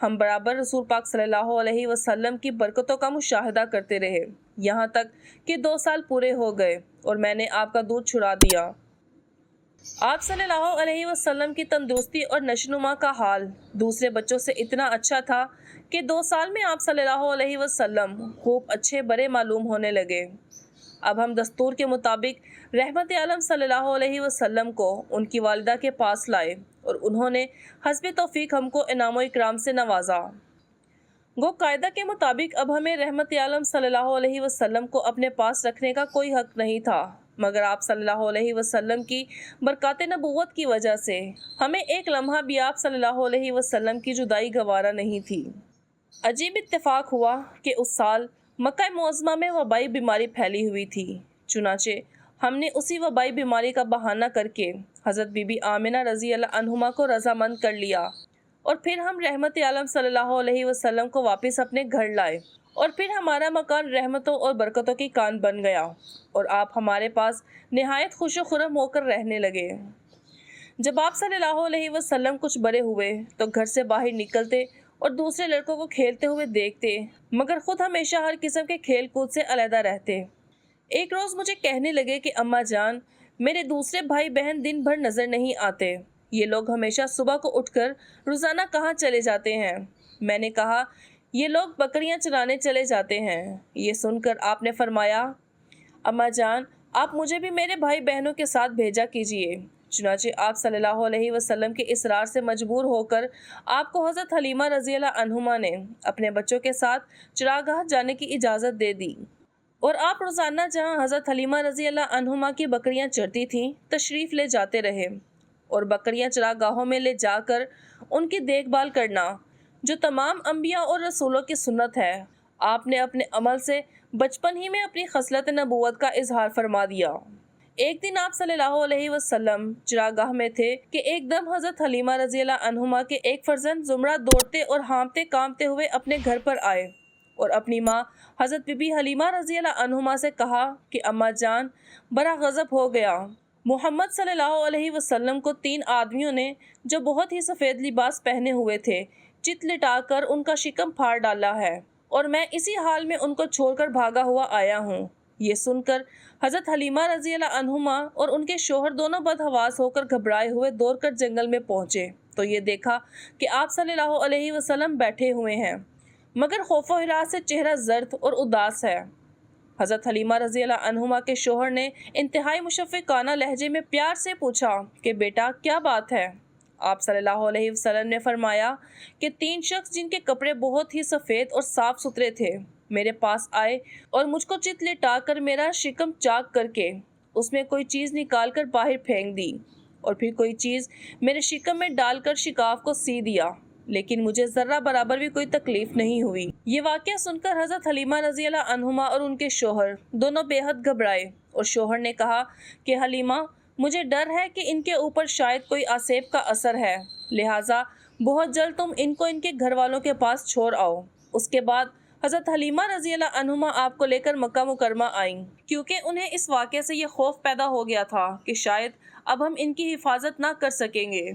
ہم برابر رسول پاک صلی اللہ علیہ وسلم کی برکتوں کا مشاہدہ کرتے رہے، یہاں تک کہ 2 سال پورے ہو گئے اور میں نے آپ کا دودھ چھڑا دیا۔ آپ صلی اللہ علیہ وسلم کی تندرستی اور نشوونما کا حال دوسرے بچوں سے اتنا اچھا تھا کہ 2 سال میں آپ صلی اللہ علیہ وسلم خوب اچھے برے معلوم ہونے لگے۔ اب ہم دستور کے مطابق رحمت عالم صلی اللہ علیہ وسلم کو ان کی والدہ کے پاس لائے اور انہوں نے حسب توفیق ہم کو انعام و اکرام سے نوازا۔ گو قاعدہ کے مطابق اب ہمیں رحمت عالم صلی اللہ علیہ وسلم کو اپنے پاس رکھنے کا کوئی حق نہیں تھا، مگر آپ صلی اللہ علیہ وسلم کی برکات نبوت کی وجہ سے ہمیں ایک لمحہ بھی آپ صلی اللہ علیہ وسلم کی جدائی گوارا نہیں تھی۔ عجیب اتفاق ہوا کہ اس سال مکہ معظمہ میں وبائی بیماری پھیلی ہوئی تھی، چنانچہ ہم نے اسی وبائی بیماری کا بہانہ کر کے حضرت بی بی آمنہ رضی اللہ عنہما کو رضامند کر لیا اور پھر ہم رحمت عالم صلی اللہ علیہ وسلم کو واپس اپنے گھر لائے اور پھر ہمارا مکان رحمتوں اور برکتوں کی کان بن گیا اور آپ ہمارے پاس نہایت خوش و خرم ہو کر رہنے لگے۔ جب آپ صلی اللہ علیہ وسلم کچھ بڑے ہوئے تو گھر سے باہر نکلتے اور دوسرے لڑکوں کو کھیلتے ہوئے دیکھتے، مگر خود ہمیشہ ہر قسم کے کھیل کود سے علیحدہ رہتے۔ ایک روز مجھے کہنے لگے کہ اماں جان، میرے دوسرے بھائی بہن دن بھر نظر نہیں آتے، یہ لوگ ہمیشہ صبح کو اٹھ کر روزانہ کہاں چلے جاتے ہیں؟ میں نے کہا یہ لوگ بکریاں چرانے چلے جاتے ہیں۔ یہ سن کر آپ نے فرمایا اماں جان، آپ مجھے بھی میرے بھائی بہنوں کے ساتھ بھیجا کیجیے۔ چنانچہ آپ صلی اللہ علیہ وسلم کے اصرار سے مجبور ہو کر آپ کو حضرت حلیمہ رضی اللہ عنہما نے اپنے بچوں کے ساتھ چراگاہ جانے کی اجازت دے دی اور آپ روزانہ جہاں حضرت حلیمہ رضی اللہ عنہما کی بکریاں چرتی تھیں تشریف لے جاتے رہے اور بکریاں چراگاہوں میں لے جا کر ان کی دیکھ بھال کرنا جو تمام انبیاء اور رسولوں کی سنت ہے، آپ نے اپنے عمل سے بچپن ہی میں اپنی خصلت نبوت کا اظہار فرما دیا۔ ایک دن آپ صلی اللہ علیہ وسلم چراگاہ میں تھے کہ ایک دم حضرت حلیمہ رضی اللہ عنہما کے ایک فرزند زمرہ دوڑتے اور ہانپتے کانپتے ہوئے اپنے گھر پر آئے اور اپنی ماں حضرت بی بی حلیمہ رضی اللہ عنہما سے کہا کہ اماں جان، بڑا غضب ہو گیا، محمد صلی اللہ علیہ وسلم کو 3 آدمیوں نے جو بہت ہی سفید لباس پہنے ہوئے تھے چت لٹا کر ان کا شکم پھاڑ ڈالا ہے اور میں اسی حال میں ان کو چھوڑ کر بھاگا ہوا آیا ہوں۔ یہ سن کر حضرت حلیمہ رضی اللہ عنہما اور ان کے شوہر دونوں بدحواس ہو کر گھبرائے ہوئے دوڑ کر جنگل میں پہنچے تو یہ دیکھا کہ آپ صلی اللہ علیہ وسلم بیٹھے ہوئے ہیں، مگر خوف و ہراس سے چہرہ زرد اور اداس ہے۔ حضرت حلیمہ رضی اللہ عنہما کے شوہر نے انتہائی مشفقانہ لہجے میں پیار سے پوچھا کہ بیٹا کیا بات ہے؟ آپ صلی اللہ علیہ وسلم نے فرمایا کہ 3 شخص جن کے کپڑے بہت ہی سفید اور صاف ستھرے تھے میرے پاس آئے اور مجھ کو چت لٹا کر میرا شکم چاک کر کے اس میں کوئی چیز نکال کر باہر پھینک دی اور پھر کوئی چیز میرے شکم میں ڈال کر شکاف کو سی دیا، لیکن مجھے ذرہ برابر بھی کوئی تکلیف نہیں ہوئی۔ یہ واقعہ سن کر حضرت حلیمہ رضی اللہ عنہما اور ان کے شوہر دونوں بے حد گھبرائے اور شوہر نے کہا کہ حلیمہ، مجھے ڈر ہے کہ ان کے اوپر شاید کوئی آسیب کا اثر ہے، لہٰذا بہت جلد تم ان کو ان کے گھر والوں کے پاس چھوڑ آؤ۔ اس کے بعد حضرت حلیمہ رضی اللہ عنہما آپ کو لے کر مکہ مکرمہ آئیں، کیونکہ انہیں اس واقعے سے یہ خوف پیدا ہو گیا تھا کہ شاید اب ہم ان کی حفاظت نہ کر سکیں گے۔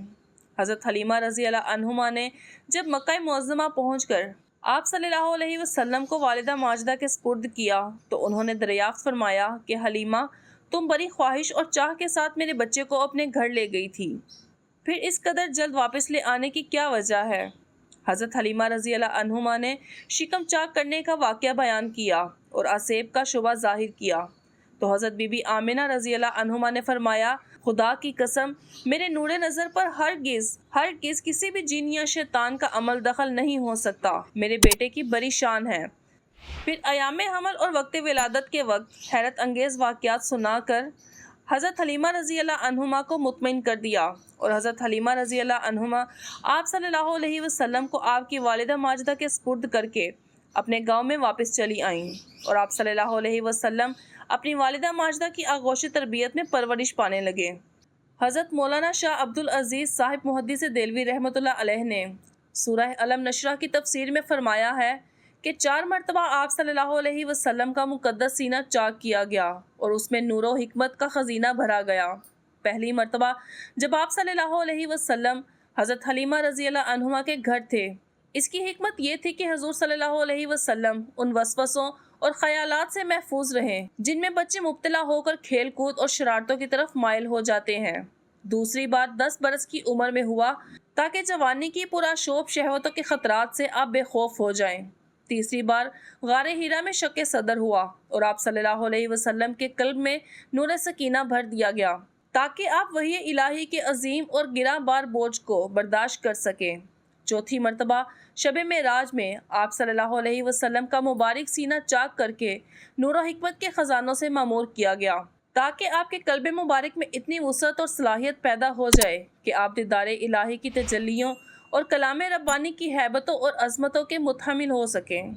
حضرت حلیمہ رضی اللہ عنہما نے جب مکہ معظمہ پہنچ کر آپ صلی اللہ علیہ وسلم کو والدہ ماجدہ کے سپرد کیا تو انہوں نے دریافت فرمایا کہ حلیمہ، تم بڑی خواہش اور چاہ کے ساتھ میرے بچے کو اپنے گھر لے گئی تھی، پھر اس قدر جلد واپس لے آنے کی کیا وجہ ہے؟ حضرت حلیمہ رضی اللہ عنہما نے شکم چاک کرنے کا واقعہ بیان کیا اور آسیب کا شبہ ظاہر کیا تو حضرت بی بی آمنہ رضی اللہ عنہما نے فرمایا، خدا کی قسم، میرے نور نظر پر ہرگز کسی بھی جن یا شیطان کا عمل دخل نہیں ہو سکتا، میرے بیٹے کی بڑی شان ہے۔ پھر ایام حمل اور وقت ولادت کے وقت حیرت انگیز واقعات سنا کر حضرت حلیمہ رضی اللہ عنہما کو مطمئن کر دیا اور حضرت حلیمہ رضی اللہ عنہما آپ صلی اللہ علیہ وسلم کو آپ کی والدہ ماجدہ کے سپرد کر کے اپنے گاؤں میں واپس چلی آئیں اور آپ صلی اللہ علیہ وسلم اپنی والدہ ماجدہ کی آغوش تربیت میں پرورش پانے لگے۔ حضرت مولانا شاہ عبد العزیز صاحب محدث دہلوی رحمۃ اللہ علیہ نے سورہ علم نشرہ کی تفسیر میں فرمایا ہے کہ 4 مرتبہ آپ صلی اللہ علیہ وسلم کا مقدس سینہ چاک کیا گیا اور اس میں نور و حکمت کا خزینہ بھرا گیا۔ پہلی مرتبہ جب آپ صلی اللہ علیہ وسلم حضرت حلیمہ رضی اللہ عنہما کے گھر تھے اس کی حکمت یہ تھی کہ حضور صلی اللہ علیہ وسلم ان وسوسوں اور خیالات سے محفوظ رہیں جن میں بچے مبتلا ہو کر کھیل کود اور شرارتوں کی طرف مائل ہو جاتے ہیں۔ دوسری بات 10 برس کی عمر میں ہوا تاکہ جوانی کی پرآشوب شہوتوں کے خطرات سے آپ بے خوف ہو جائیں۔ تیسری بار غار ہیرا میں شق صدر ہوا اور آپ صلی اللہ علیہ وسلم کے قلب میں نور سکینہ بھر دیا گیا تاکہ آپ وحی الہی کے عظیم اور گراں بار بوجھ کو برداشت کر سکیں۔ چوتھی مرتبہ شب معراج میں آپ صلی اللہ علیہ وسلم کا مبارک سینہ چاک کر کے نور و حکمت کے خزانوں سے معمور کیا گیا تاکہ آپ کے قلب مبارک میں اتنی وسعت اور صلاحیت پیدا ہو جائے کہ آپ دیدار الہی کی تجلیوں اور کلام ربانی کی ہیبتوں اور عظمتوں کے متحمل ہو سکیں۔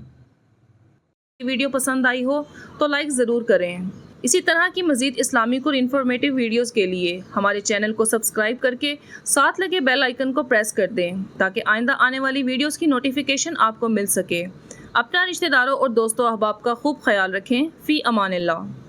ویڈیو پسند آئی ہو تو لائک ضرور کریں۔ اسی طرح کی مزید اسلامک اور انفارمیٹیو ویڈیوز کے لیے ہمارے چینل کو سبسکرائب کر کے ساتھ لگے بیل آئیکن کو پریس کر دیں تاکہ آئندہ آنے والی ویڈیوز کی نوٹیفیکیشن آپ کو مل سکے۔ اپنا رشتہ داروں اور دوستوں احباب کا خوب خیال رکھیں۔ فی امان اللہ۔